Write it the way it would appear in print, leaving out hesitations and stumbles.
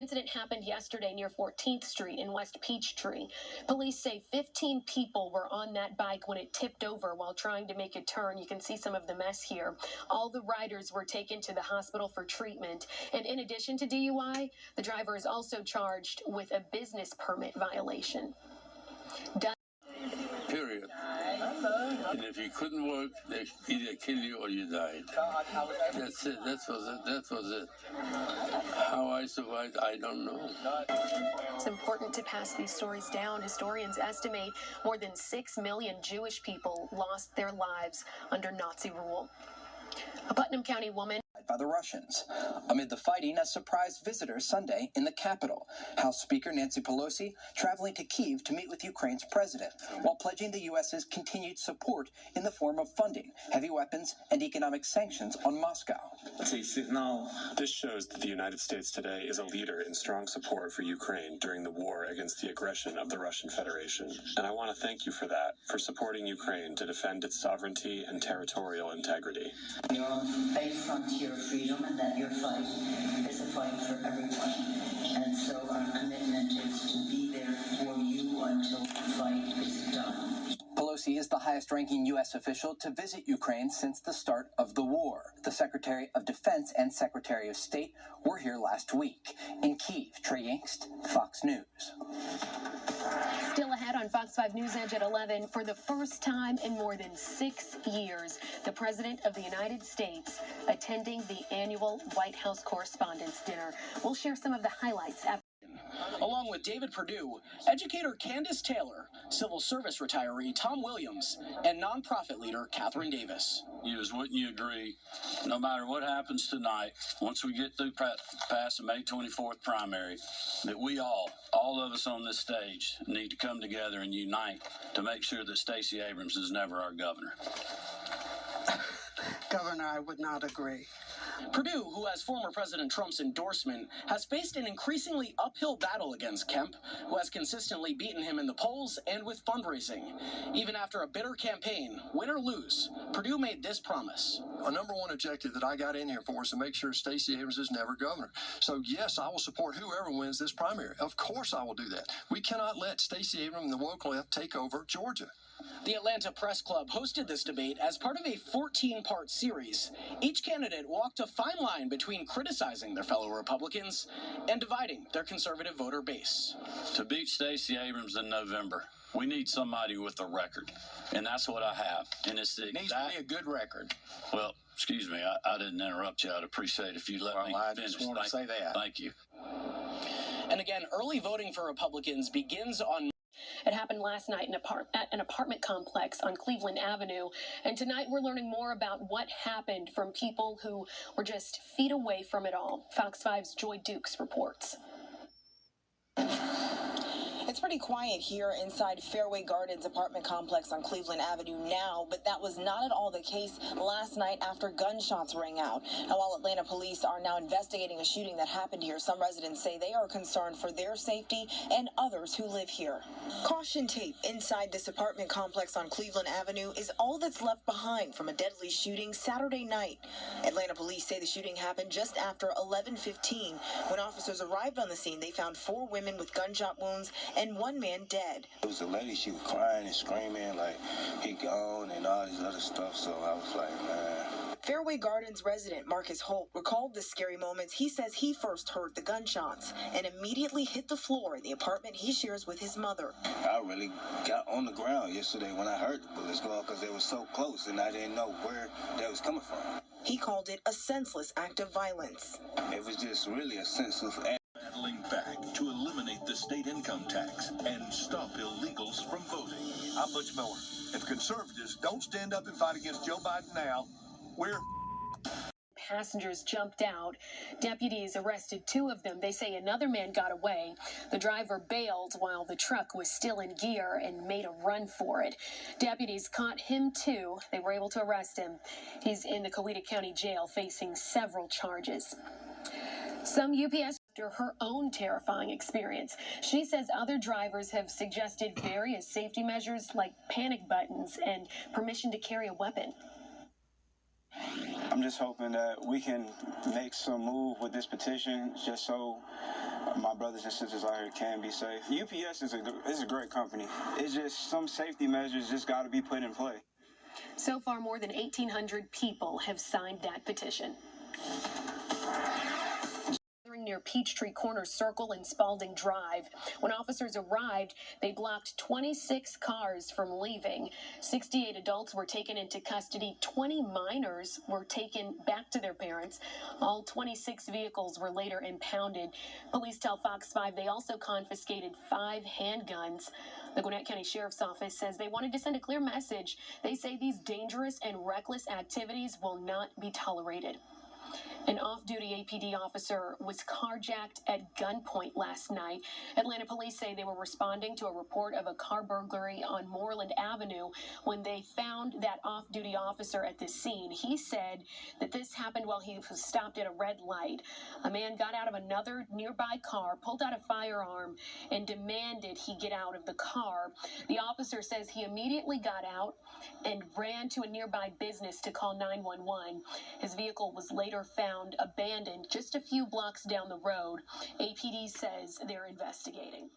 Incident happened yesterday near 14th Street in West Peachtree. Police say 15 people were on that bike when it tipped over while trying to make a turn. You can see some of the mess here. All the riders were taken to the hospital for treatment. And in addition to DUI, the driver is also charged with a business permit violation. Period. And if you couldn't work, they either kill you or you died. That's it. That was it. How I survived, I don't know. It's important to pass these stories down. Historians estimate more than 6 million Jewish people lost their lives under Nazi rule. A Putnam County woman by the Russians. Amid the fighting, a surprise visitor Sunday in the Capitol. House Speaker Nancy Pelosi traveling to Kyiv to meet with Ukraine's president, while pledging the U.S.'s continued support in the form of funding, heavy weapons, and economic sanctions on Moscow. This shows that the United States today is a leader in strong support for Ukraine during the war against the aggression of the Russian Federation. And I want to thank you for that, for supporting Ukraine to defend its sovereignty and territorial integrity. You're a frontier of freedom, and that your fight is a fight for everyone. And so our commitment is to be there for you until the fight is done. Pelosi is the highest-ranking U.S. official to visit Ukraine since the start of the war. The Secretary of Defense and Secretary of State were here last week. In Kyiv, Trey Yingst, Fox News. Still ahead on Fox 5 News Edge at 11, for the first time in more than 6 years, the President of the United States attending the annual White House Correspondents' Dinner. We'll share some of the highlights after. Along with David Perdue, educator Candace Taylor, civil service retiree Tom Williams, and nonprofit leader Catherine Davis. Wouldn't you agree, no matter what happens tonight, once we get through past the May 24th primary, that we all of us on this stage need to come together and unite to make sure that Stacey Abrams is never our governor? Governor, I would not agree. Perdue, who has former President Trump's endorsement, has faced an increasingly uphill battle against Kemp, who has consistently beaten him in the polls and with fundraising. Even after a bitter campaign, win or lose, Perdue made this promise. A number one objective that I got in here for is to make sure Stacey Abrams is never governor. So, yes, I will support whoever wins this primary. Of course I will do that. We cannot let Stacey Abrams and the woke left take over Georgia. The Atlanta Press Club hosted this debate as part of a 14-part series. Each candidate walked a fine line between criticizing their fellow Republicans and dividing their conservative voter base. To beat Stacey Abrams in November, we need somebody with a record, and that's what I have. And it's the needs to be a good record. Well, excuse me, I didn't interrupt you. I'd appreciate it if you let me I finish. Just want to say that. Thank you. And again, early voting for Republicans begins on. It happened last night at an apartment complex on Cleveland Avenue. And tonight we're learning more about what happened from people who were just feet away from it all. Fox 5's Joy Dukes reports. It's pretty quiet here inside Fairway Gardens apartment complex on Cleveland Avenue now, but that was not at all the case last night after gunshots rang out. Now, while Atlanta police are now investigating a shooting that happened here, some residents say they are concerned for their safety and others who live here. Caution tape inside this apartment complex on Cleveland Avenue is all that's left behind from a deadly shooting Saturday night. Atlanta police say the shooting happened just after 11:15. When officers arrived on the scene, they found 4 women with gunshot wounds and 1 man dead. It was a lady, she was crying and screaming like he gone and all this other stuff, so I was like, man. Fairway Gardens resident Marcus Holt recalled the scary moments he says he first heard the gunshots and immediately hit the floor in the apartment he shares with his mother. I really got on the ground yesterday when I heard the bullets go off because they were so close and I didn't know where they was coming from. He called it a senseless act of violence. It was just really a senseless act. Battling back to eliminate the state income tax and stop illegals from voting. How much more? If conservatives don't stand up and fight against Joe Biden now, we're... Passengers jumped out. Deputies arrested 2 of them. They say another man got away. The driver bailed while the truck was still in gear and made a run for it. Deputies caught him too. They were able to arrest him. He's in the Coweta County Jail facing several charges. Some UPS after her own terrifying experience. She says other drivers have suggested various safety measures like panic buttons and permission to carry a weapon. I'm just hoping that we can make some move with this petition just so my brothers and sisters out here can be safe. UPS is a great company. It's just some safety measures just got to be put in play. So far, more than 1,800 people have signed that petition. Near Peachtree Corner Circle and Spalding Drive. When officers arrived, they blocked 26 cars from leaving. 68 adults were taken into custody. 20 minors were taken back to their parents. All 26 vehicles were later impounded. Police tell Fox 5 they also confiscated 5 handguns. The Gwinnett County Sheriff's Office says they wanted to send a clear message. They say these dangerous and reckless activities will not be tolerated. An off-duty APD officer was carjacked at gunpoint last night. Atlanta police say they were responding to a report of a car burglary on Moreland Avenue when they found that off-duty officer at the scene. He said that this happened while he was stopped at a red light. A man got out of another nearby car, pulled out a firearm, and demanded he get out of the car. The officer says he immediately got out and ran to a nearby business to call 911. His vehicle was later found abandoned just a few blocks down the road. APD says they're investigating.